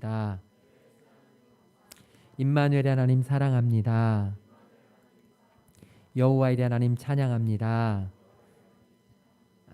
감사합니다. 임마누엘 하나님 사랑합니다. 여호와의 하나님 찬양합니다.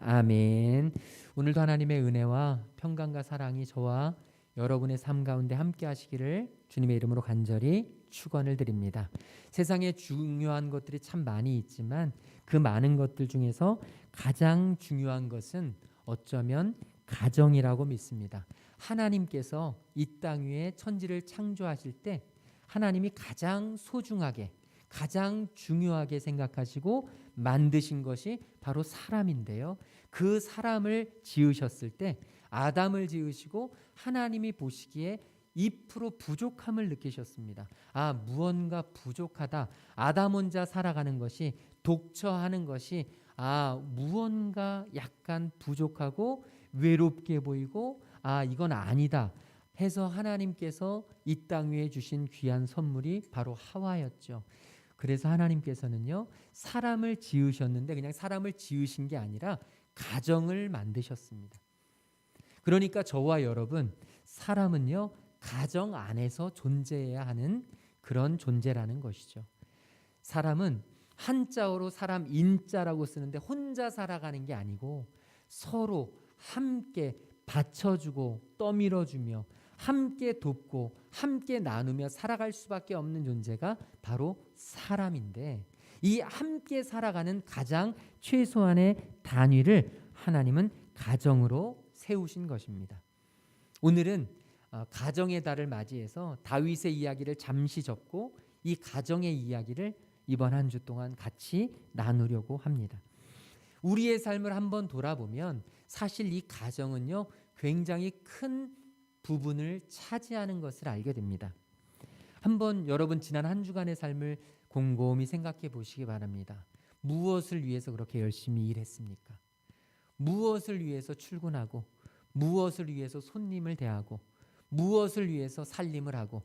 아멘. 오늘도 하나님의 은혜와 평강과 사랑이 저와 여러분의 삶 가운데 함께 하시기를 주님의 이름으로 간절히 축원을 드립니다. 세상에 중요한 것들이 참 많이 있지만 그 많은 것들 중에서 가장 중요한 것은 어쩌면 가정이라고 믿습니다. 하나님께서 이 땅 위에 천지를 창조하실 때 하나님이 가장 소중하게 가장 중요하게 생각하시고 만드신 것이 바로 사람인데요. 그 사람을 지으셨을 때 아담을 지으시고 하나님이 보시기에 2% 부족함을 느끼셨습니다. 무언가 부족하다. 아담 혼자 살아가는 것이 독처하는 것이 무언가 약간 부족하고 외롭게 보이고 이건 아니다 해서 하나님께서 이 땅 위에 주신 귀한 선물이 바로 하와였죠. 그래서 하나님께서는요 사람을 지으셨는데 그냥 사람을 지으신 게 아니라 가정을 만드셨습니다. 그러니까 저와 여러분 사람은요 가정 안에서 존재해야 하는 그런 존재라는 것이죠. 사람은 한자어로 사람 인자라고 쓰는데 혼자 살아가는 게 아니고 서로 함께 받쳐주고 떠밀어주며 함께 돕고 함께 나누며 살아갈 수밖에 없는 존재가 바로 사람인데 이 함께 살아가는 가장 최소한의 단위를 하나님은 가정으로 세우신 것입니다. 오늘은 가정의 달을 맞이해서 다윗의 이야기를 잠시 접고 이 가정의 이야기를 이번 한 주 동안 같이 나누려고 합니다. 우리의 삶을 한번 돌아보면 사실 이 가정은요 굉장히 큰 부분을 차지하는 것을 알게 됩니다. 한번 여러분 지난 한 주간의 삶을 곰곰이 생각해 보시기 바랍니다. 무엇을 위해서 그렇게 열심히 일했습니까? 무엇을 위해서 출근하고 무엇을 위해서 손님을 대하고 무엇을 위해서 살림을 하고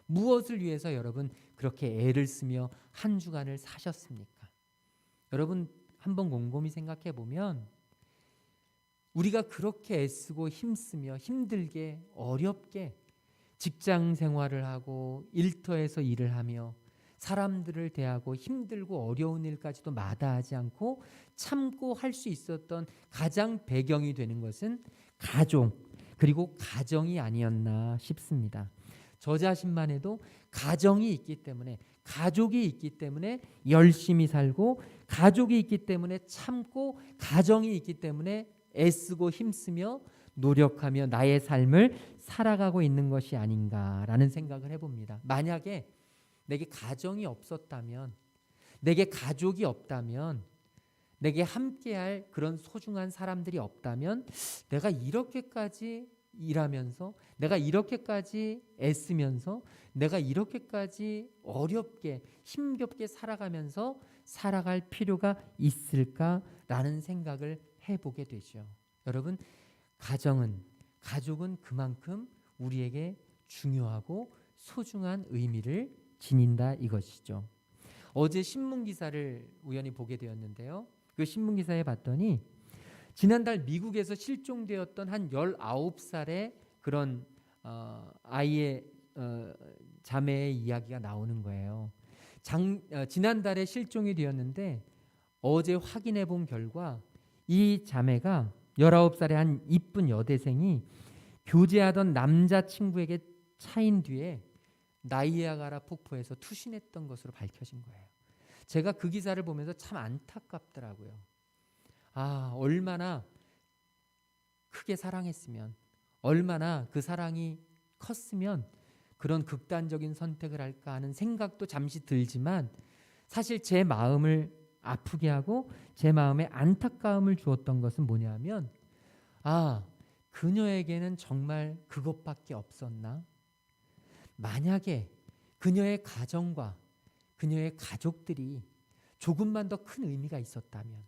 무엇을 위해서 여러분 그렇게 애를 쓰며 한 주간을 사셨습니까? 여러분 한번 곰곰이 생각해 보면 우리가 그렇게 애쓰고 힘쓰며 힘들게 어렵게 직장 생활을 하고 일터에서 일을 하며 사람들을 대하고 힘들고 어려운 일까지도 마다하지 않고 참고 할 수 있었던 가장 배경이 되는 것은 가족 그리고 가정이 아니었나 싶습니다. 저 자신만 해도 가정이 있기 때문에 가족이 있기 때문에 열심히 살고 가족이 있기 때문에 참고 가정이 있기 때문에 애쓰고 힘쓰며 노력하며 나의 삶을 살아가고 있는 것이 아닌가라는 생각을 해봅니다. 만약에 내게 가정이 없었다면 내게 가족이 없다면 내게 함께할 그런 소중한 사람들이 없다면 내가 이렇게까지 일하면서 내가 이렇게까지 애쓰면서 내가 이렇게까지 어렵게 힘겹게 살아가면서 살아갈 필요가 있을까라는 생각을 해보게 되죠. 여러분 가족은 그만큼 우리에게 중요하고 소중한 의미를 지닌다 이것이죠. 어제 신문 기사를 우연히 보게 되었는데요. 그 신문 기사에 봤더니 지난달 미국에서 실종되었던 한 19살의 그런 아이의 자매의 이야기가 나오는 거예요. 지난달에 실종이 되었는데 어제 확인해 본 결과 이 자매가 19살의 한 이쁜 여대생이 교제하던 남자친구에게 차인 뒤에 나이아가라 폭포에서 투신했던 것으로 밝혀진 거예요. 제가 그 기사를 보면서 참 안타깝더라고요. 얼마나 크게 사랑했으면 얼마나 그 사랑이 컸으면 그런 극단적인 선택을 할까 하는 생각도 잠시 들지만 사실 제 마음을 아프게 하고 제 마음에 안타까움을 주었던 것은 뭐냐면 그녀에게는 정말 그것밖에 없었나? 만약에 그녀의 가정과 그녀의 가족들이 조금만 더 큰 의미가 있었다면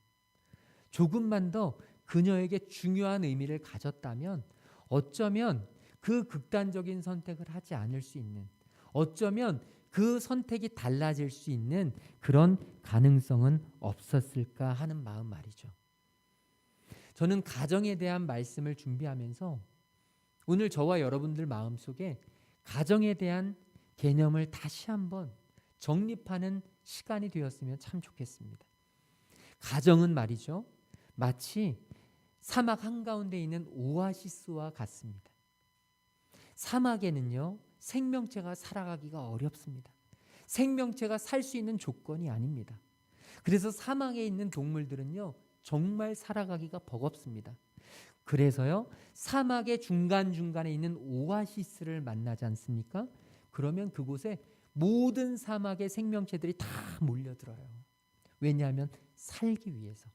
조금만 더 그녀에게 중요한 의미를 가졌다면 어쩌면 그 극단적인 선택을 하지 않을 수 있는 어쩌면 그 선택이 달라질 수 있는 그런 가능성은 없었을까 하는 마음 말이죠. 저는 가정에 대한 말씀을 준비하면서 오늘 저와 여러분들 마음속에 가정에 대한 개념을 다시 한번 정립하는 시간이 되었으면 참 좋겠습니다. 가정은 말이죠, 마치 사막 한가운데 있는 오아시스와 같습니다. 사막에는요, 생명체가 살아가기가 어렵습니다. 생명체가 살 수 있는 조건이 아닙니다. 그래서 사막에 있는 동물들은요, 정말 살아가기가 버겁습니다. 그래서요, 사막의 중간중간에 있는 오아시스를 만나지 않습니까? 그러면 그곳에 모든 사막의 생명체들이 다 몰려들어요. 왜냐하면 살기 위해서,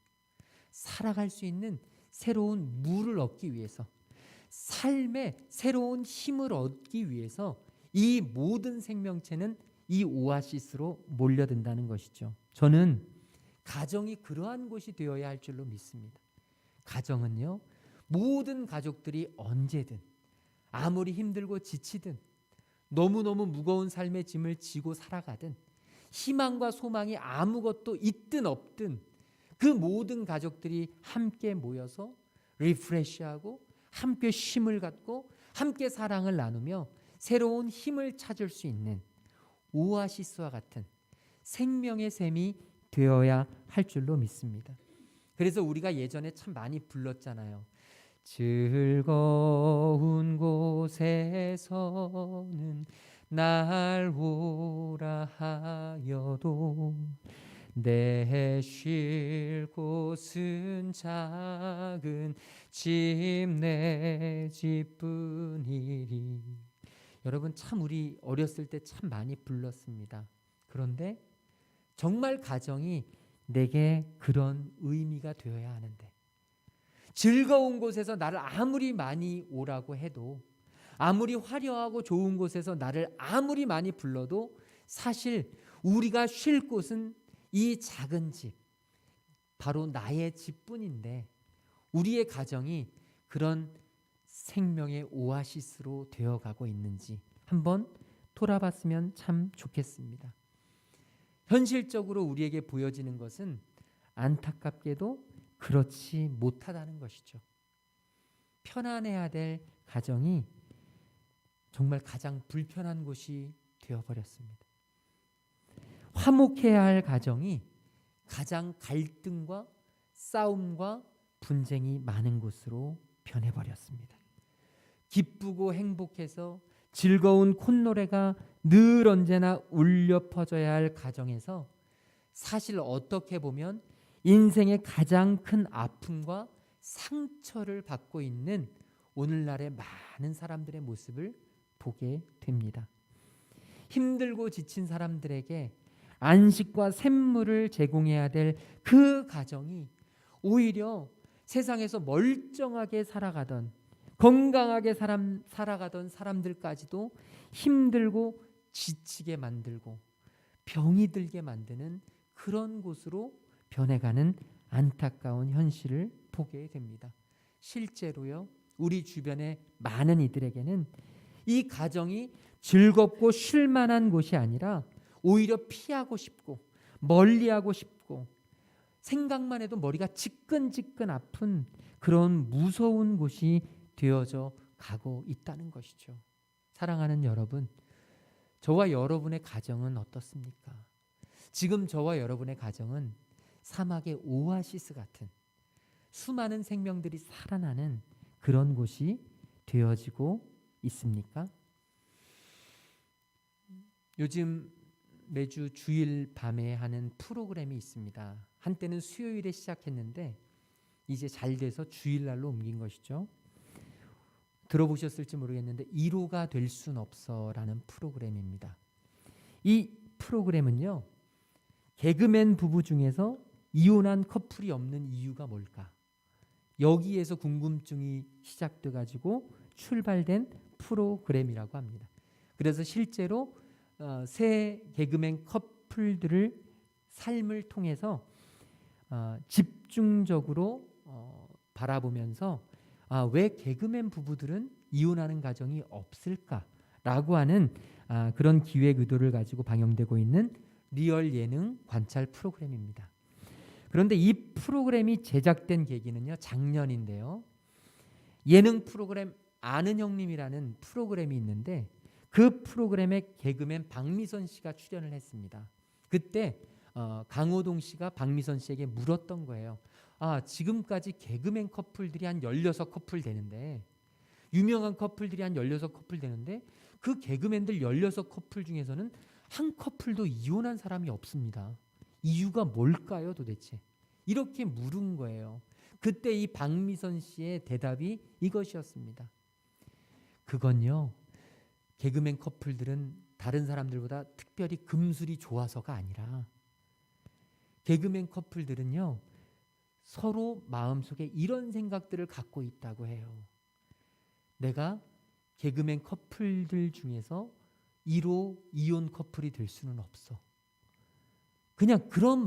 살아갈 수 있는 새로운 물을 얻기 위해서, 삶의 새로운 힘을 얻기 위해서 이 모든 생명체는 이 오아시스로 몰려든다는 것이죠. 저는 가정이 그러한 곳이 되어야 할 줄로 믿습니다. 가정은요, 모든 가족들이 언제든 아무리 힘들고 지치든 너무너무 무거운 삶의 짐을 지고 살아가든 희망과 소망이 아무것도 있든 없든 그 모든 가족들이 함께 모여서 리프레시하고 함께 쉼을 갖고 함께 사랑을 나누며 새로운 힘을 찾을 수 있는 오아시스와 같은 생명의 샘이 되어야 할 줄로 믿습니다. 그래서 우리가 예전에 참 많이 불렀잖아요. 즐거운 곳에서는 날 오라 하여도 내 쉴 곳은 작은 집 내 집뿐이리. 여러분, 참 우리 어렸을 때 참 많이 불렀습니다. 그런데 정말 가정이 내게 그런 의미가 되어야 하는데, 즐거운 곳에서 나를 아무리 많이 오라고 해도, 아무리 화려하고 좋은 곳에서 나를 아무리 많이 불러도 사실 우리가 쉴 곳은 이 작은 집, 바로 나의 집뿐인데 우리의 가정이 그런 생명의 오아시스로 되어가고 있는지 한번 돌아봤으면 참 좋겠습니다. 현실적으로 우리에게 보여지는 것은 안타깝게도 그렇지 못하다는 것이죠. 편안해야 될 가정이 정말 가장 불편한 곳이 되어버렸습니다. 화목해야 할 가정이 가장 갈등과 싸움과 분쟁이 많은 곳으로 변해버렸습니다. 기쁘고 행복해서 즐거운 콧노래가 늘 언제나 울려 퍼져야 할 가정에서 사실 어떻게 보면 인생의 가장 큰 아픔과 상처를 받고 있는 오늘날의 많은 사람들의 모습을 보게 됩니다. 힘들고 지친 사람들에게 안식과 샘물을 제공해야 될 그 가정이 오히려 세상에서 멀쩡하게 살아가던, 건강하게 살아가던 사람들까지도 힘들고 지치게 만들고 병이 들게 만드는 그런 곳으로 변해가는 안타까운 현실을 보게 됩니다. 실제로요, 우리 주변의 많은 이들에게는 이 가정이 즐겁고 쉴만한 곳이 아니라 오히려 피하고 싶고 멀리하고 싶고 생각만 해도 머리가 지끈지끈 아픈 그런 무서운 곳이 되어져 가고 있다는 것이죠. 사랑하는 여러분, 저와 여러분의 가정은 어떻습니까? 지금 저와 여러분의 가정은 사막의 오아시스 같은 수많은 생명들이 살아나는 그런 곳이 되어지고 있습니까? 요즘 매주 주일 밤에 하는 프로그램이 있습니다. 한때는 수요일에 시작했는데 이제 잘 돼서 주일날로 옮긴 것이죠. 들어보셨을지 모르겠는데 1호가 될 순 없어라는 프로그램입니다. 이 프로그램은요, 개그맨 부부 중에서 이혼한 커플이 없는 이유가 뭘까? 여기에서 궁금증이 시작돼 가지고 출발된 프로그램이라고 합니다. 그래서 실제로 새 개그맨 커플들을 삶을 통해서 집중적으로 바라보면서 왜 개그맨 부부들은 이혼하는 가정이 없을까라고 하는 그런 기획 의도를 가지고 방영되고 있는 리얼 예능 관찰 프로그램입니다. 그런데 이 프로그램이 제작된 계기는요, 작년인데요. 예능 프로그램 아는 형님이라는 프로그램이 있는데 그 프로그램에 개그맨 박미선 씨가 출연을 했습니다. 그때 강호동 씨가 박미선 씨에게 물었던 거예요. 지금까지 개그맨 커플들이 한 16커플 되는데, 유명한 커플들이 한 16커플 되는데 그 개그맨들 16커플 중에서는 한 커플도 이혼한 사람이 없습니다. 이유가 뭘까요 도대체? 이렇게 물은 거예요. 그때 이 박미선 씨의 대답이 이것이었습니다. 그건요, 개그맨 커플들은 다른 사람들보다 특별히 금술이 좋아서가 아니라 개그맨 커플들은요, 서로 마음속에 이런 생각들을 갖고 있다고 해요. 내가 개그맨 커플들 중에서 1호 이혼 커플이 될 수는 없어. 그냥 그런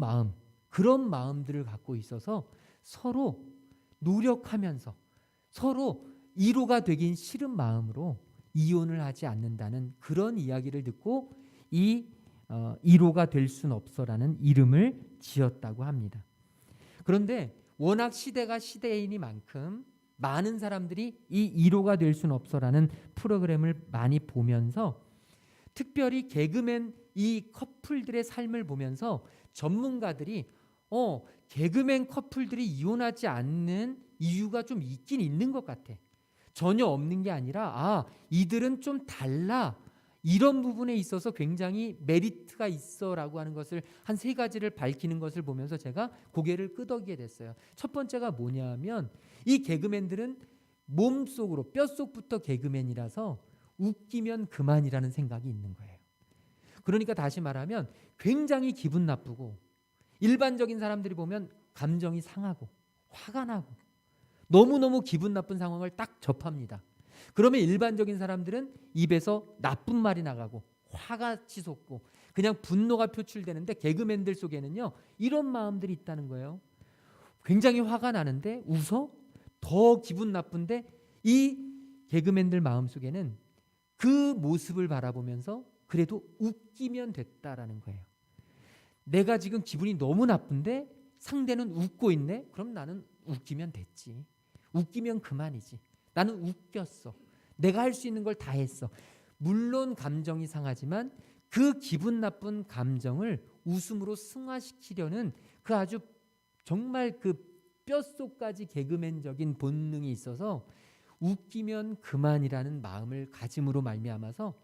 마음들을 갖고 있어서 서로 노력하면서 서로 1호가 되긴 싫은 마음으로 이혼을 하지 않는다는 그런 이야기를 듣고 이 1호가 될 순 없어라는 이름을 지었다고 합니다. 그런데 워낙 시대가 시대이니만큼 많은 사람들이 이 1호가 될 순 없어라는 프로그램을 많이 보면서, 특별히 개그맨 이 커플들의 삶을 보면서 전문가들이 개그맨 커플들이 이혼하지 않는 이유가 좀 있긴 있는 것 같아. 전혀 없는 게 아니라 이들은 좀 달라. 이런 부분에 있어서 굉장히 메리트가 있어라고 하는 것을 한 3가지를 밝히는 것을 보면서 제가 고개를 끄덕이게 됐어요. 첫 번째가 뭐냐면 이 개그맨들은 몸속으로 뼛속부터 개그맨이라서 웃기면 그만이라는 생각이 있는 거예요. 그러니까 다시 말하면 굉장히 기분 나쁘고, 일반적인 사람들이 보면 감정이 상하고 화가 나고 너무너무 기분 나쁜 상황을 딱 접합니다. 그러면 일반적인 사람들은 입에서 나쁜 말이 나가고 화가 치솟고 그냥 분노가 표출되는데, 개그맨들 속에는요 이런 마음들이 있다는 거예요. 굉장히 화가 나는데 웃어? 더 기분 나쁜데 이 개그맨들 마음속에는 그 모습을 바라보면서 그래도 웃기면 됐다라는 거예요. 내가 지금 기분이 너무 나쁜데 상대는 웃고 있네? 그럼 나는 웃기면 됐지. 웃기면 그만이지. 나는 웃겼어. 내가 할 수 있는 걸 다 했어. 물론 감정이 상하지만 그 기분 나쁜 감정을 웃음으로 승화시키려는 그 아주 정말 그 뼛속까지 개그맨적인 본능이 있어서 웃기면 그만이라는 마음을 가짐으로 말미암아서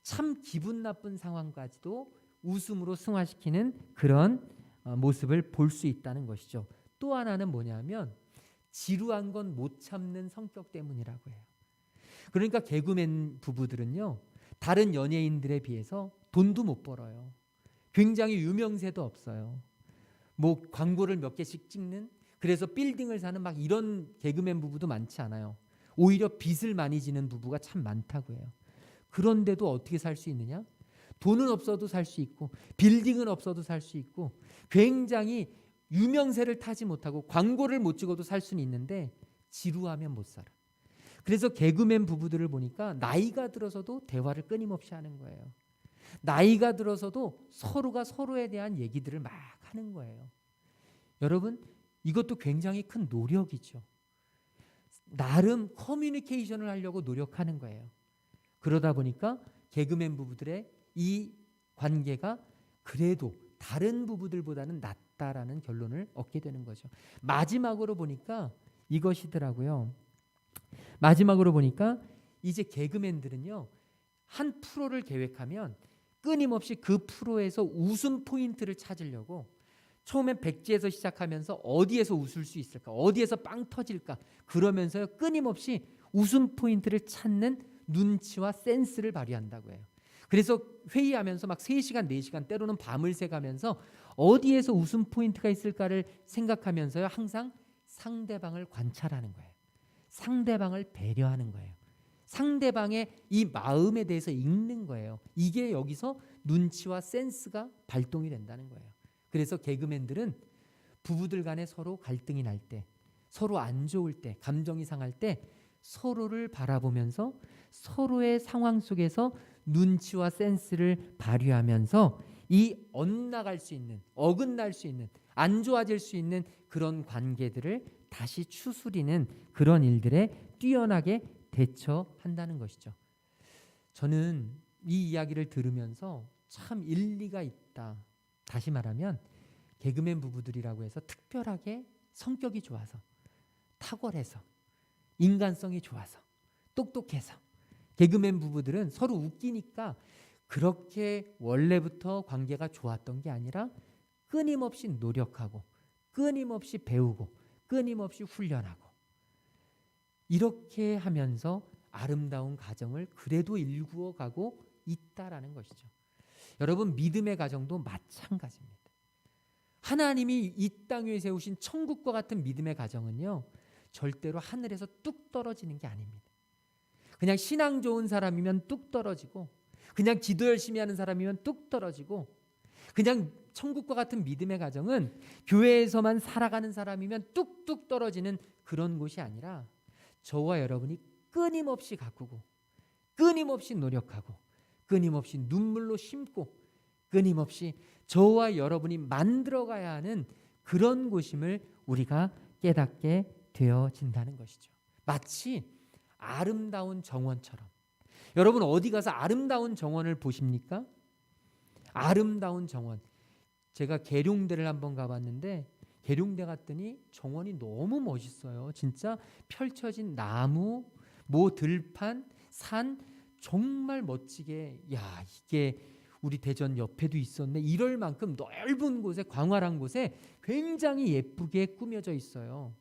참 기분 나쁜 상황까지도 웃음으로 승화시키는 그런 모습을 볼 수 있다는 것이죠. 또 하나는 뭐냐면 지루한 건 못 참는 성격 때문이라고 해요. 그러니까 개그맨 부부들은요, 다른 연예인들에 비해서 돈도 못 벌어요. 굉장히 유명세도 없어요. 뭐 광고를 몇 개씩 찍는, 그래서 빌딩을 사는 막 이런 개그맨 부부도 많지 않아요. 오히려 빚을 많이 지는 부부가 참 많다고 해요. 그런데도 어떻게 살 수 있느냐? 돈은 없어도 살 수 있고 빌딩은 없어도 살 수 있고 굉장히 유명세를 타지 못하고 광고를 못 찍어도 살 수는 있는데 지루하면 못 살아. 그래서 개그맨 부부들을 보니까 나이가 들어서도 대화를 끊임없이 하는 거예요. 나이가 들어서도 서로가 서로에 대한 얘기들을 막 하는 거예요. 여러분, 이것도 굉장히 큰 노력이죠. 나름 커뮤니케이션을 하려고 노력하는 거예요. 그러다 보니까 개그맨 부부들의 이 관계가 그래도 다른 부부들보다는 낫다라는 결론을 얻게 되는 거죠. 마지막으로 보니까 이것이더라고요. 마지막으로 보니까 이제 개그맨들은요, 한 프로를 계획하면 끊임없이 그 프로에서 웃음 포인트를 찾으려고 처음엔 백지에서 시작하면서 어디에서 웃을 수 있을까, 어디에서 빵 터질까, 그러면서 끊임없이 웃음 포인트를 찾는 눈치와 센스를 발휘한다고 해요. 그래서 회의하면서 막 3시간, 4시간 때로는 밤을 새가면서 어디에서 웃음 포인트가 있을까를 생각하면서요, 항상 상대방을 관찰하는 거예요. 상대방을 배려하는 거예요. 상대방의 이 마음에 대해서 읽는 거예요. 이게 여기서 눈치와 센스가 발동이 된다는 거예요. 그래서 개그맨들은 부부들 간에 서로 갈등이 날 때, 서로 안 좋을 때, 감정이 상할 때 서로를 바라보면서 서로의 상황 속에서 눈치와 센스를 발휘하면서 이 엇나갈 수 있는, 어긋날 수 있는, 안 좋아질 수 있는 그런 관계들을 다시 추스리는 그런 일들에 뛰어나게 대처한다는 것이죠. 저는 이 이야기를 들으면서 참 일리가 있다. 다시 말하면 개그맨 부부들이라고 해서 특별하게 성격이 좋아서, 탁월해서, 인간성이 좋아서, 똑똑해서 개그맨 부부들은 서로 웃기니까 그렇게 원래부터 관계가 좋았던 게 아니라 끊임없이 노력하고 끊임없이 배우고 끊임없이 훈련하고 이렇게 하면서 아름다운 가정을 그래도 일구어 가고 있다라는 것이죠. 여러분, 믿음의 가정도 마찬가지입니다. 하나님이 이 땅 위에 세우신 천국과 같은 믿음의 가정은요, 절대로 하늘에서 뚝 떨어지는 게 아닙니다. 그냥 신앙 좋은 사람이면 뚝 떨어지고, 그냥 기도 열심히 하는 사람이면 뚝 떨어지고, 그냥 천국과 같은 믿음의 가정은 교회에서만 살아가는 사람이면 뚝뚝 떨어지는 그런 곳이 아니라 저와 여러분이 끊임없이 가꾸고 끊임없이 노력하고 끊임없이 눈물로 심고 끊임없이 저와 여러분이 만들어가야 하는 그런 곳임을 우리가 깨닫게 되어진다는 것이죠. 마치 아름다운 정원처럼. 여러분, 어디 가서 아름다운 정원을 보십니까? 아름다운 정원. 제가 계룡대를 한번 가봤는데 계룡대 갔더니 정원이 너무 멋있어요. 진짜 펼쳐진 나무, 뭐 들판, 산, 정말 멋지게, 야, 이게 우리 대전 옆에도 있었네, 이럴 만큼 넓은 곳에, 광활한 곳에 굉장히 예쁘게 꾸며져 있어요.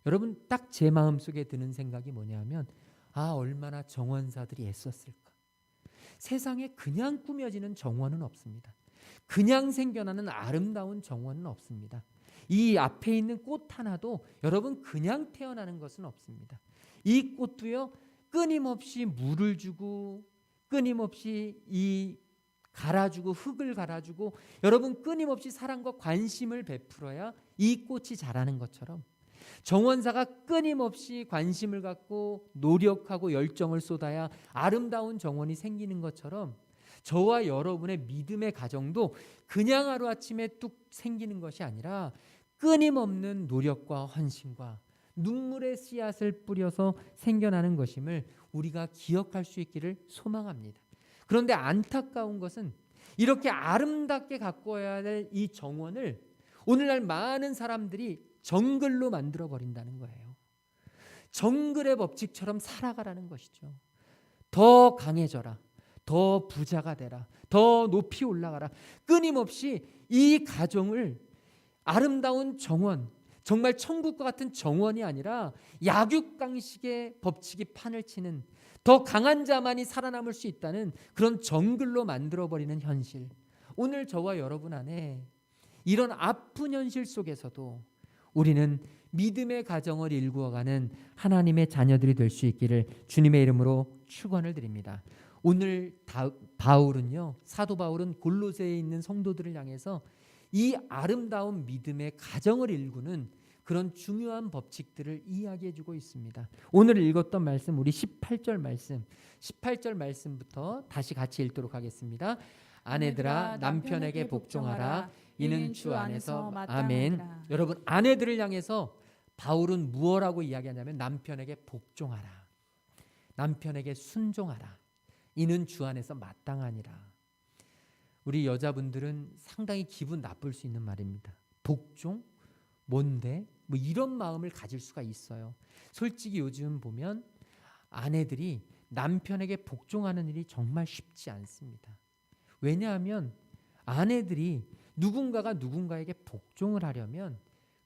여러분, 딱 제 마음속에 드는 생각이 뭐냐면, 아, 얼마나 정원사들이 애썼을까. 세상에 그냥 꾸며지는 정원은 없습니다. 그냥 생겨나는 아름다운 정원은 없습니다. 이 앞에 있는 꽃 하나도 여러분 그냥 태어나는 것은 없습니다. 이 꽃도요, 끊임없이 물을 주고 끊임없이 갈아주고 흙을 갈아주고 여러분 끊임없이 사랑과 관심을 베풀어야 이 꽃이 자라는 것처럼, 정원사가 끊임없이 관심을 갖고 노력하고 열정을 쏟아야 아름다운 정원이 생기는 것처럼, 저와 여러분의 믿음의 가정도 그냥 하루아침에 뚝 생기는 것이 아니라 끊임없는 노력과 헌신과 눈물의 씨앗을 뿌려서 생겨나는 것임을 우리가 기억할 수 있기를 소망합니다. 그런데 안타까운 것은 이렇게 아름답게 가꾸어야 될 이 정원을 오늘날 많은 사람들이 정글로 만들어 버린다는 거예요. 정글의 법칙처럼 살아가라는 것이죠. 더 강해져라, 더 부자가 되라, 더 높이 올라가라. 끊임없이 이 가정을 아름다운 정원, 정말 천국과 같은 정원이 아니라 약육강식의 법칙이 판을 치는, 더 강한 자만이 살아남을 수 있다는 그런 정글로 만들어버리는 현실. 오늘 저와 여러분 안에 이런 아픈 현실 속에서도 우리는 믿음의 가정을 일구어가는 하나님의 자녀들이 될 수 있기를 주님의 이름으로 축원을 드립니다. 오늘 바울은요, 사도 바울은 골로새에 있는 성도들을 향해서 이 아름다운 믿음의 가정을 일구는 그런 중요한 법칙들을 이야기해 주고 있습니다. 오늘 읽었던 말씀, 우리 18절 말씀부터 다시 같이 읽도록 하겠습니다. 아내들아, 남편에게 복종하라. 이는 주 안에서 아멘. 여러분, 아내들을 향해서 바울은 무엇라고 이야기하냐면 남편에게 복종하라, 남편에게 순종하라. 이는 주 안에서 마땅하니라. 우리 여자분들은 상당히 기분 나쁠 수 있는 말입니다. 복종? 뭔데? 뭐 이런 마음을 가질 수가 있어요. 솔직히 요즘 보면 아내들이 남편에게 복종하는 일이 정말 쉽지 않습니다. 왜냐하면 아내들이 누군가가 누군가에게 복종을 하려면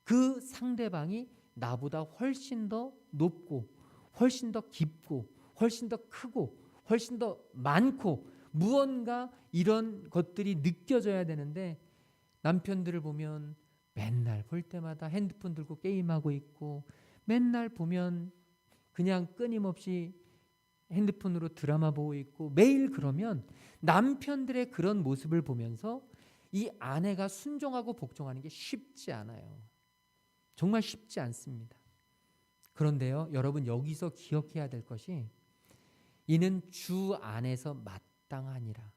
그 상대방이 나보다 훨씬 더 높고 훨씬 더 깊고 훨씬 더 크고 훨씬 더 많고 무언가 이런 것들이 느껴져야 되는데, 남편들을 보면 맨날 볼 때마다 핸드폰 들고 게임하고 있고, 맨날 보면 그냥 끊임없이 핸드폰으로 드라마 보고 있고, 매일 그러면 남편들의 그런 모습을 보면서 이 아내가 순종하고 복종하는 게 쉽지 않아요. 정말 쉽지 않습니다. 그런데요, 여러분, 여기서 기억해야 될 것이 이는 주 안에서 마땅하니라.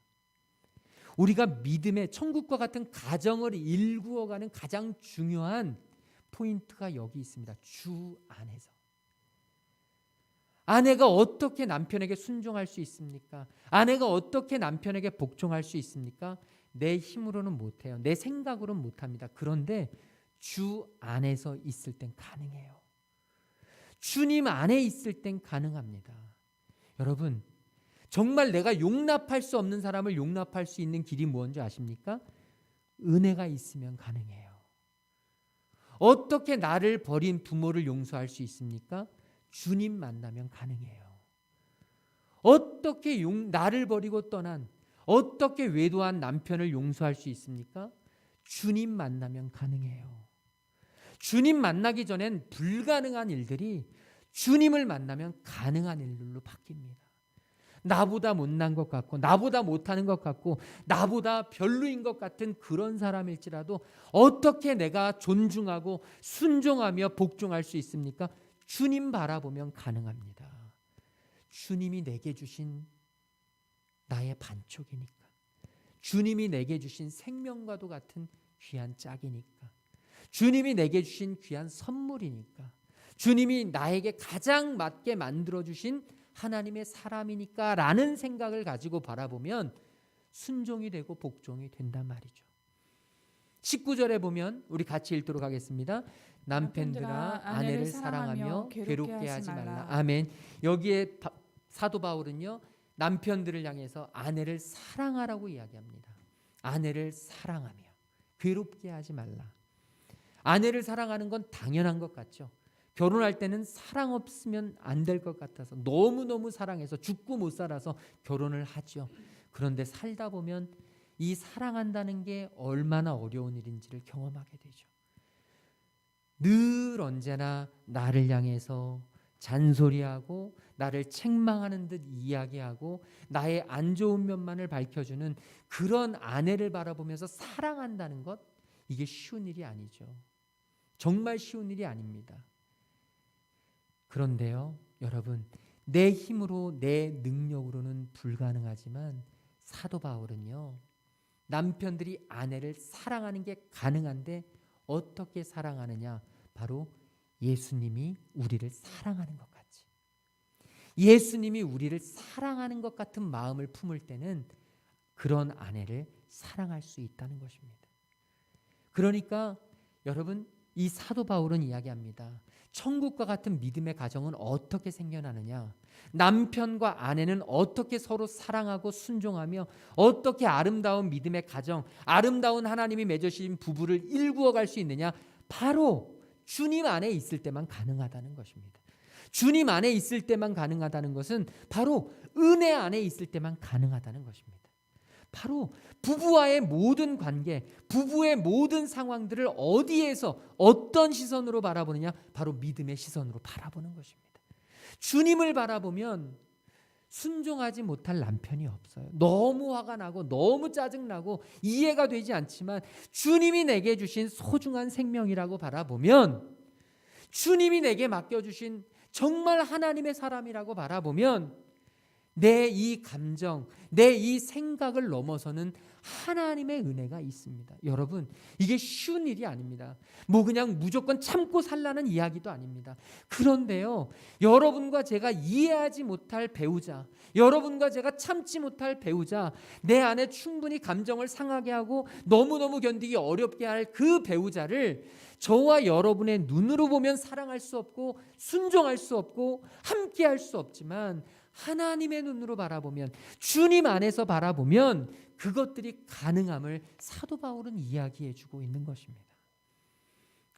우리가 믿음의 천국과 같은 가정을 일구어가는 가장 중요한 포인트가 여기 있습니다. 주 안에서. 아내가 어떻게 남편에게 순종할 수 있습니까? 아내가 어떻게 남편에게 복종할 수 있습니까? 내 힘으로는 못해요. 내 생각으로는 못합니다. 그런데 주 안에서 있을 땐 가능해요. 주님 안에 있을 땐 가능합니다. 여러분, 정말 내가 용납할 수 없는 사람을 용납할 수 있는 길이 무엇인지 아십니까? 은혜가 있으면 가능해요. 어떻게 나를 버린 부모를 용서할 수 있습니까? 주님 만나면 가능해요. 어떻게 나를 버리고 떠난, 어떻게 외도한 남편을 용서할 수 있습니까? 주님 만나면 가능해요. 주님 만나기 전엔 불가능한 일들이 주님을 만나면 가능한 일들로 바뀝니다. 나보다 못난 것 같고, 나보다 못하는 것 같고, 나보다 별로인 것 같은 그런 사람일지라도 어떻게 내가 존중하고 순종하며 복종할 수 있습니까? 주님 바라보면 가능합니다. 주님이 내게 주신 나의 반쪽이니까, 주님이 내게 주신 생명과도 같은 귀한 짝이니까, 주님이 내게 주신 귀한 선물이니까, 주님이 나에게 가장 맞게 만들어주신 하나님의 사람이니까 라는 생각을 가지고 바라보면 순종이 되고 복종이 된단 말이죠. 19절에 보면 우리 같이 읽도록 하겠습니다. 남편들아 아내를 사랑하며 괴롭게 하지 말라. 아멘. 여기에 사도 바울은요, 남편들을 향해서 아내를 사랑하라고 이야기합니다. 아내를 사랑하며 괴롭게 하지 말라. 아내를 사랑하는 건 당연한 것 같죠. 결혼할 때는 사랑 없으면 안 될 것 같아서 너무너무 사랑해서 죽고 못 살아서 결혼을 하죠. 그런데 살다 보면 이 사랑한다는 게 얼마나 어려운 일인지를 경험하게 되죠. 늘 언제나 나를 향해서 잔소리하고 나를 책망하는 듯 이야기하고 나의 안 좋은 면만을 밝혀주는 그런 아내를 바라보면서 사랑한다는 것, 이게 쉬운 일이 아니죠. 정말 쉬운 일이 아닙니다. 그런데요, 여러분, 내 힘으로 내 능력으로는 불가능하지만 사도 바울은요, 남편들이 아내를 사랑하는 게 가능한데 어떻게 사랑하느냐? 바로 예수님이 우리를 사랑하는 것 같이, 예수님이 우리를 사랑하는 것 같은 마음을 품을 때는 그런 아내를 사랑할 수 있다는 것입니다. 그러니까 여러분, 이 사도 바울은 이야기합니다. 천국과 같은 믿음의 가정은 어떻게 생겨나느냐? 남편과 아내는 어떻게 서로 사랑하고 순종하며 어떻게 아름다운 믿음의 가정, 아름다운 하나님이 맺으신 부부를 일구어 갈 수 있느냐? 바로 주님 안에 있을 때만 가능하다는 것입니다. 주님 안에 있을 때만 가능하다는 것은 바로 은혜 안에 있을 때만 가능하다는 것입니다. 바로 부부와의 모든 관계, 부부의 모든 상황들을 어디에서 어떤 시선으로 바라보느냐? 바로 믿음의 시선으로 바라보는 것입니다. 주님을 바라보면 순종하지 못할 남편이 없어요. 너무 화가 나고 너무 짜증나고 이해가 되지 않지만 주님이 내게 주신 소중한 생명이라고 바라보면, 주님이 내게 맡겨주신 정말 하나님의 사람이라고 바라보면 내 이 감정, 내 이 생각을 넘어서는 하나님의 은혜가 있습니다. 여러분, 이게 쉬운 일이 아닙니다. 뭐 그냥 무조건 참고 살라는 이야기도 아닙니다. 그런데요, 여러분과 제가 이해하지 못할 배우자, 여러분과 제가 참지 못할 배우자, 내 안에 충분히 감정을 상하게 하고 너무너무 견디기 어렵게 할 그 배우자를 저와 여러분의 눈으로 보면 사랑할 수 없고 순종할 수 없고 함께할 수 없지만 하나님의 눈으로 바라보면, 주님 안에서 바라보면 그것들이 가능함을 사도 바울은 이야기해주고 있는 것입니다.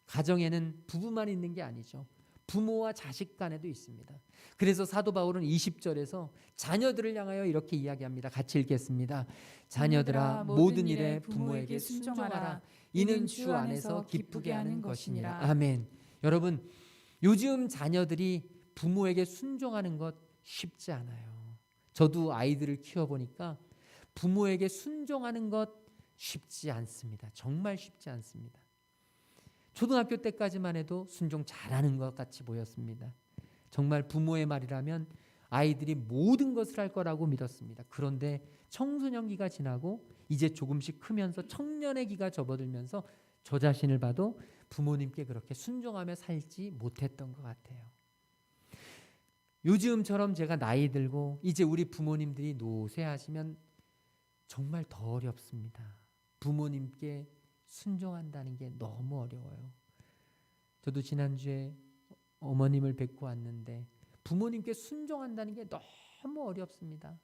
가정에는 부부만 있는 게 아니죠. 부모와 자식 간에도 있습니다. 그래서 사도 바울은 20절에서 자녀들을 향하여 이렇게 이야기합니다. 같이 읽겠습니다. 자녀들아 모든 일에 부모에게 순종하라. 이는 주 안에서 기쁘게 하는 것이니라. 아멘. 여러분, 요즘 자녀들이 부모에게 순종하는 것 쉽지 않아요. 저도 아이들을 키워보니까 부모에게 순종하는 것 쉽지 않습니다. 정말 쉽지 않습니다. 초등학교 때까지만 해도 순종 잘하는 것 같이 보였습니다. 정말 부모의 말이라면 아이들이 모든 것을 할 거라고 믿었습니다. 그런데 청소년기가 지나고 이제 조금씩 크면서 청년의 기가 접어들면서 저 자신을 봐도 부모님께 그렇게 순종하며 살지 못했던 것 같아요. 요즘처럼 제가 나이 들고 이제 우리 부모님들이 노쇠하시면 정말 더 어렵습니다. 부모님께 순종한다는 게 너무 어려워요. 저도 지난주에 어머님을 뵙고 왔는데 부모님께 순종한다는 게 너무 어렵습니다.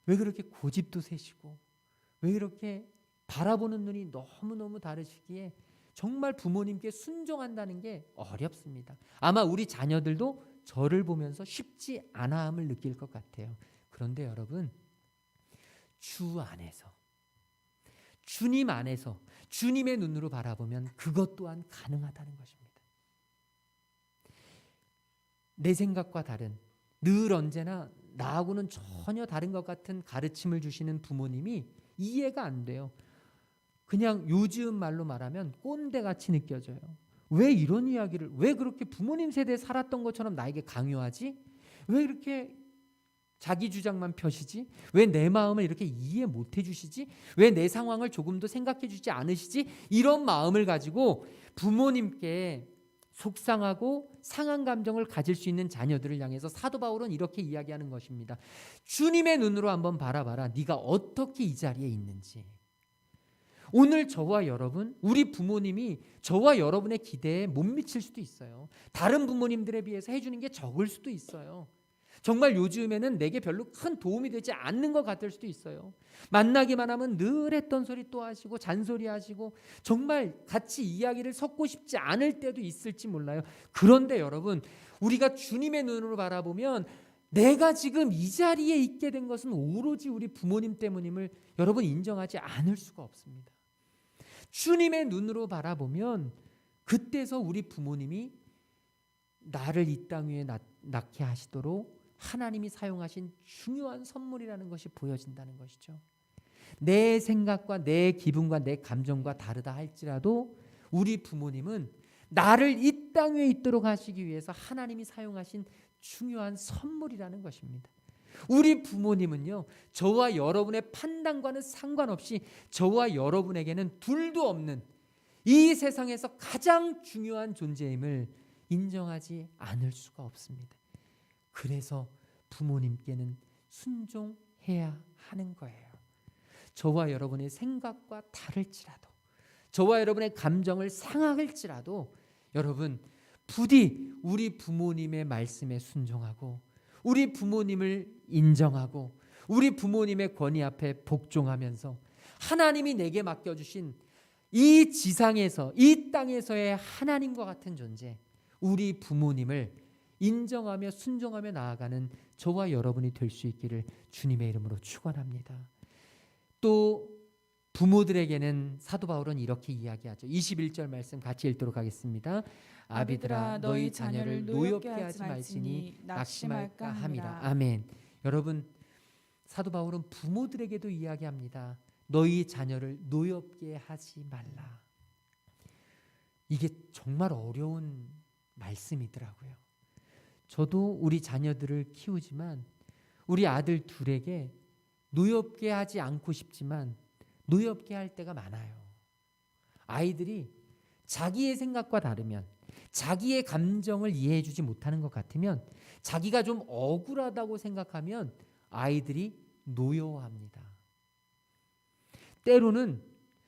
왜 그렇게 고집도 세시고 왜 이렇게 바라보는 눈이 너무너무 다르시기에 정말 부모님께 순종한다는 게 어렵습니다. 아마 우리 자녀들도 저를 보면서 쉽지 않아함을 느낄 것 같아요. 그런데 여러분, 주 안에서, 주님 안에서 주님의 눈으로 바라보면 그것 또한 가능하다는 것입니다. 내 생각과 다른, 늘 언제나 나하고는 전혀 다른 것 같은 가르침을 주시는 부모님이 이해가 안 돼요. 그냥 요즘 말로 말하면 꼰대같이 느껴져요. 왜 이런 이야기를, 왜 그렇게 부모님 세대에 살았던 것처럼 나에게 강요하지? 왜 이렇게 자기 주장만 펴시지? 왜 내 마음을 이렇게 이해 못 해주시지? 왜 내 상황을 조금도 생각해 주지 않으시지? 이런 마음을 가지고 부모님께 속상하고 상한 감정을 가질 수 있는 자녀들을 향해서 사도 바울은 이렇게 이야기하는 것입니다. 주님의 눈으로 한번 바라봐라. 네가 어떻게 이 자리에 있는지. 오늘 저와 여러분, 우리 부모님이 저와 여러분의 기대에 못 미칠 수도 있어요. 다른 부모님들에 비해서 해주는 게 적을 수도 있어요. 정말 요즘에는 내게 별로 큰 도움이 되지 않는 것 같을 수도 있어요. 만나기만 하면 늘 했던 소리 또 하시고 잔소리 하시고 정말 같이 이야기를 섞고 싶지 않을 때도 있을지 몰라요. 그런데 여러분, 우리가 주님의 눈으로 바라보면 내가 지금 이 자리에 있게 된 것은 오로지 우리 부모님 때문임을 여러분 인정하지 않을 수가 없습니다. 주님의 눈으로 바라보면 그때서 우리 부모님이 나를 이 땅 위에 낳게 하시도록 하나님이 사용하신 중요한 선물이라는 것이 보여진다는 것이죠. 내 생각과 내 기분과 내 감정과 다르다 할지라도 우리 부모님은 나를 이 땅 위에 있도록 하시기 위해서 하나님이 사용하신 중요한 선물이라는 것입니다. 우리 부모님은요, 저와 여러분의 판단과는 상관없이 저와 여러분에게는 둘도 없는 이 세상에서 가장 중요한 존재임을 인정하지 않을 수가 없습니다. 그래서 부모님께는 순종해야 하는 거예요. 저와 여러분의 생각과 다를지라도, 저와 여러분의 감정을 상할지라도 여러분 부디 우리 부모님의 말씀에 순종하고 우리 부모님을 인정하고 우리 부모님의 권위 앞에 복종하면서 하나님이 내게 맡겨주신 이 지상에서, 이 땅에서의 하나님과 같은 존재, 우리 부모님을 인정하며 순종하며 나아가는 저와 여러분이 될 수 있기를 주님의 이름으로 축원합니다. 또 부모들에게는 사도 바울은 이렇게 이야기하죠. 21절 말씀 같이 읽도록 하겠습니다. 아비들아 너희 자녀를 노엽게 하지 말지니 낙심할까 함이라. 아멘. 여러분, 사도 바울은 부모들에게도 이야기합니다. 너희 자녀를 노엽게 하지 말라. 이게 정말 어려운 말씀이더라고요. 저도 우리 자녀들을 키우지만 우리 아들 둘에게 노엽게 하지 않고 싶지만 노엽게 할 때가 많아요. 아이들이 자기의 생각과 다르면, 자기의 감정을 이해해 주지 못하는 것 같으면, 자기가 좀 억울하다고 생각하면 아이들이 노여워합니다. 때로는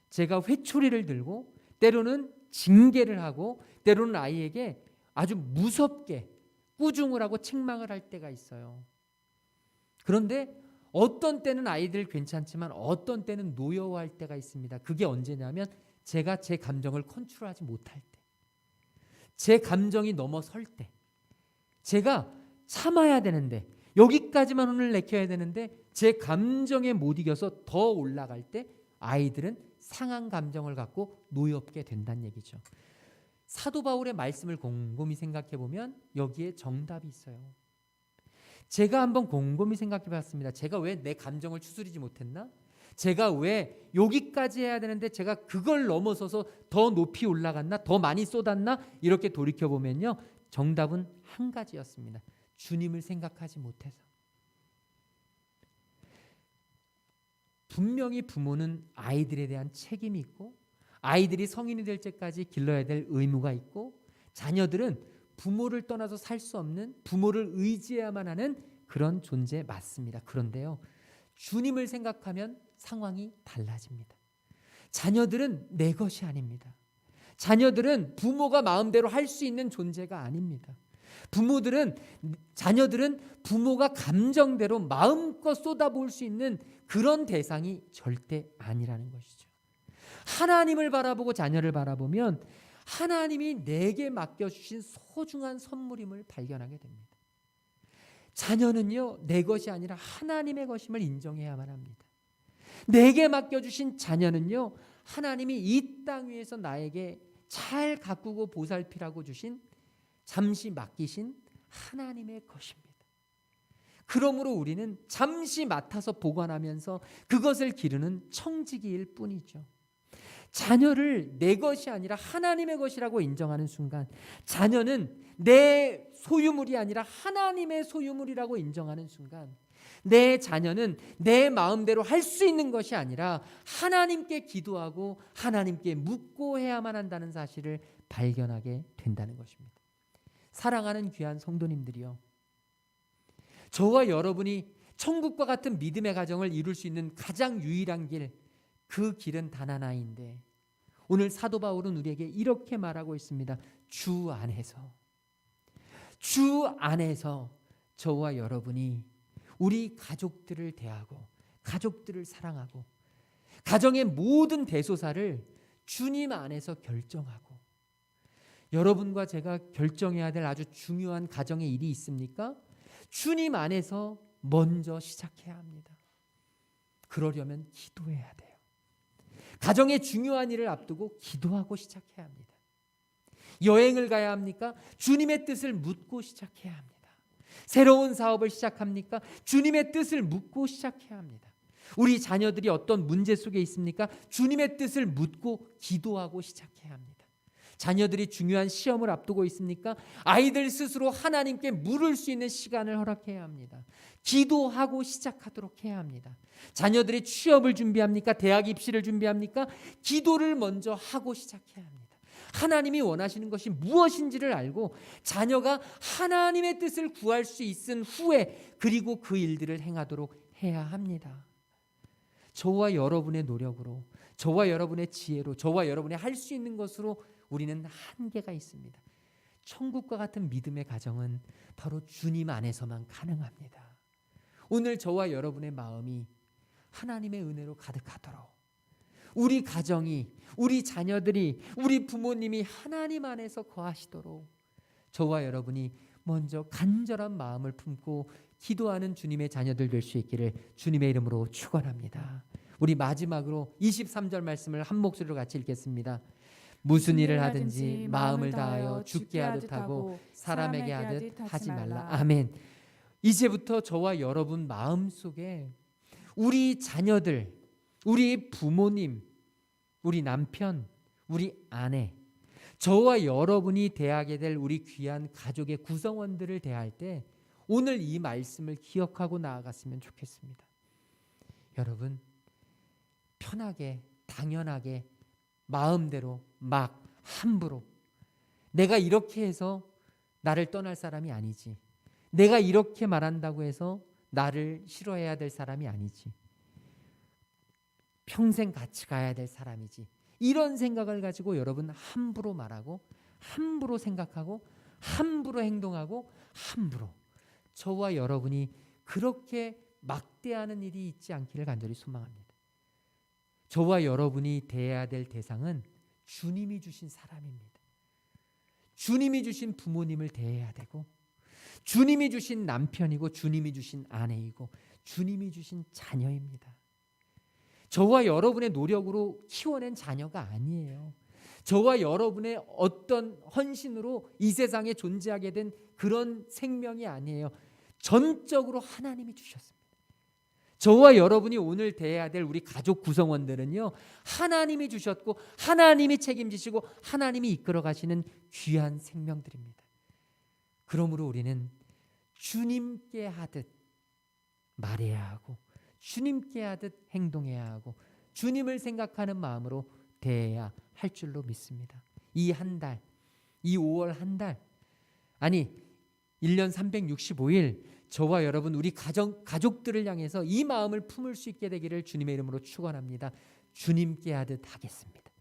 제가 회초리를 들고, 때로는 징계를 하고, 때로는 아이에게 아주 무섭게 꾸중을 하고 책망을 할 때가 있어요. 그런데 어떤 때는 아이들 괜찮지만 어떤 때는 노여워할 때가 있습니다. 그게 언제냐면 제가 제 감정을 컨트롤하지 못할 때, 제 감정이 넘어설 때, 제가 참아야 되는데 여기까지만 혼을 내켜야 되는데 제 감정에 못 이겨서 더 올라갈 때 아이들은 상한 감정을 갖고 노엽게 된다는 얘기죠. 사도 바울의 말씀을 곰곰이 생각해 보면 여기에 정답이 있어요. 제가 한번 곰곰이 생각해 봤습니다. 제가 왜 내 감정을 추스리지 못했나? 제가 왜 여기까지 해야 되는데 제가 그걸 넘어서서 더 높이 올라갔나? 더 많이 쏟았나? 이렇게 돌이켜 보면요, 정답은 한 가지였습니다. 주님을 생각하지 못해서. 분명히 부모는 아이들에 대한 책임이 있고 아이들이 성인이 될 때까지 길러야 될 의무가 있고 자녀들은 부모를 떠나서 살 수 없는, 부모를 의지해야만 하는 그런 존재 맞습니다. 그런데요, 주님을 생각하면 상황이 달라집니다. 자녀들은 내 것이 아닙니다. 자녀들은 부모가 마음대로 할 수 있는 존재가 아닙니다. 자녀들은 부모가 감정대로 마음껏 쏟아부을 수 있는 그런 대상이 절대 아니라는 것이죠. 하나님을 바라보고 자녀를 바라보면 하나님이 내게 맡겨주신 소중한 선물임을 발견하게 됩니다. 자녀는요, 내 것이 아니라 하나님의 것임을 인정해야만 합니다. 내게 맡겨주신 자녀는요, 하나님이 이 땅 위에서 나에게 잘 가꾸고 보살피라고 주신, 잠시 맡기신 하나님의 것입니다. 그러므로 우리는 잠시 맡아서 보관하면서 그것을 기르는 청지기일 뿐이죠. 자녀를 내 것이 아니라 하나님의 것이라고 인정하는 순간, 자녀는 내 소유물이 아니라 하나님의 소유물이라고 인정하는 순간, 내 자녀는 내 마음대로 할 수 있는 것이 아니라 하나님께 기도하고 하나님께 묻고 해야만 한다는 사실을 발견하게 된다는 것입니다. 사랑하는 귀한 성도님들이요, 저와 여러분이 천국과 같은 믿음의 가정을 이룰 수 있는 가장 유일한 길, 그 길은 단 하나인데 오늘 사도 바울은 우리에게 이렇게 말하고 있습니다. 주 안에서 저와 여러분이 우리 가족들을 대하고 가족들을 사랑하고 가정의 모든 대소사를 주님 안에서 결정하고, 여러분과 제가 결정해야 될 아주 중요한 가정의 일이 있습니까? 주님 안에서 먼저 시작해야 합니다. 그러려면 기도해야 돼요. 가정의 중요한 일을 앞두고 기도하고 시작해야 합니다. 여행을 가야 합니까? 주님의 뜻을 묻고 시작해야 합니다. 새로운 사업을 시작합니까? 주님의 뜻을 묻고 시작해야 합니다. 우리 자녀들이 어떤 문제 속에 있습니까? 주님의 뜻을 묻고 기도하고 시작해야 합니다. 자녀들이 중요한 시험을 앞두고 있습니까? 아이들 스스로 하나님께 물을 수 있는 시간을 허락해야 합니다. 기도하고 시작하도록 해야 합니다. 자녀들이 취업을 준비합니까? 대학 입시를 준비합니까? 기도를 먼저 하고 시작해야 합니다. 하나님이 원하시는 것이 무엇인지를 알고 자녀가 하나님의 뜻을 구할 수 있은 후에 그리고 그 일들을 행하도록 해야 합니다. 저와 여러분의 노력으로, 저와 여러분의 지혜로, 저와 여러분이 할 수 있는 것으로 우리는 한계가 있습니다. 천국과 같은 믿음의 가정은 바로 주님 안에서만 가능합니다. 오늘 저와 여러분의 마음이 하나님의 은혜로 가득하도록, 우리 가정이, 우리 자녀들이, 우리 부모님이 하나님 안에서 거하시도록 저와 여러분이 먼저 간절한 마음을 품고 기도하는 주님의 자녀들 될 수 있기를 주님의 이름으로 축원합니다. 우리 마지막으로 23절 말씀을 한 목소리로 같이 읽겠습니다. 무슨 일을 하든지 마음을 다하여 주께 하듯 하고 사람에게 하듯 하지 말라. 아멘. 이제부터 저와 여러분 마음속에 우리 자녀들, 우리 부모님, 우리 남편, 우리 아내, 저와 여러분이 대하게 될 우리 귀한 가족의 구성원들을 대할 때 오늘 이 말씀을 기억하고 나아갔으면 좋겠습니다. 여러분, 편하게, 당연하게, 마음대로, 막 함부로 내가 이렇게 해서 나를 떠날 사람이 아니지, 내가 이렇게 말한다고 해서 나를 싫어해야 될 사람이 아니지, 평생 같이 가야 될 사람이지, 이런 생각을 가지고 여러분 함부로 말하고 함부로 생각하고 함부로 행동하고 함부로 저와 여러분이 그렇게 막대하는 일이 있지 않기를 간절히 소망합니다. 저와 여러분이 대해야 될 대상은 주님이 주신 사람입니다. 주님이 주신 부모님을 대해야 되고, 주님이 주신 남편이고, 주님이 주신 아내이고, 주님이 주신 자녀입니다. 저와 여러분의 노력으로 키워낸 자녀가 아니에요. 저와 여러분의 어떤 헌신으로 이 세상에 존재하게 된 그런 생명이 아니에요. 전적으로 하나님이 주셨습니다. 저와 여러분이 오늘 대해야 될 우리 가족 구성원들은요, 하나님이 주셨고 하나님이 책임지시고 하나님이 이끌어 가시는 귀한 생명들입니다. 그러므로 우리는 주님께 하듯 말해야 하고 주님께 하듯 행동해야 하고 주님을 생각하는 마음으로 대해야 할 줄로 믿습니다. 이 한 달, 이 5월 한 달 아니 1년 365일 저와 여러분 우리 가족들을 향해서 이 마음을 품을 수 있게 되기를 주님의 이름으로 축원합니다. 주님께 하듯 하겠습니다.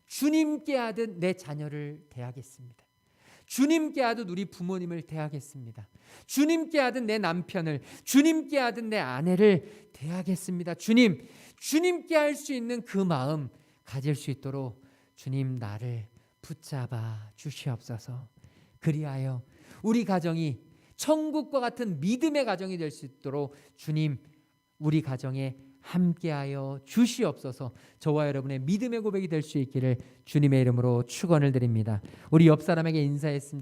주님께 하듯 내 자녀를 대하겠습니다. 주님께 하듯 우리 부모님을 대하겠습니다. 주님께 하듯 내 남편을, 주님께 하듯 내 아내를 대하겠습니다. 주님께 할 수 있는 그 마음 가질 수 있도록 주님 나를 붙잡아 주시옵소서. 그리하여 우리 가정이 천국과 같은 믿음의 가정이 될 수 있도록 주님 우리 가정에 함께하여 주시옵소서. 저와 여러분의 믿음의 고백이 될 수 있기를 주님의 이름으로 축원을 드립니다. 우리 옆 사람에게 인사했으면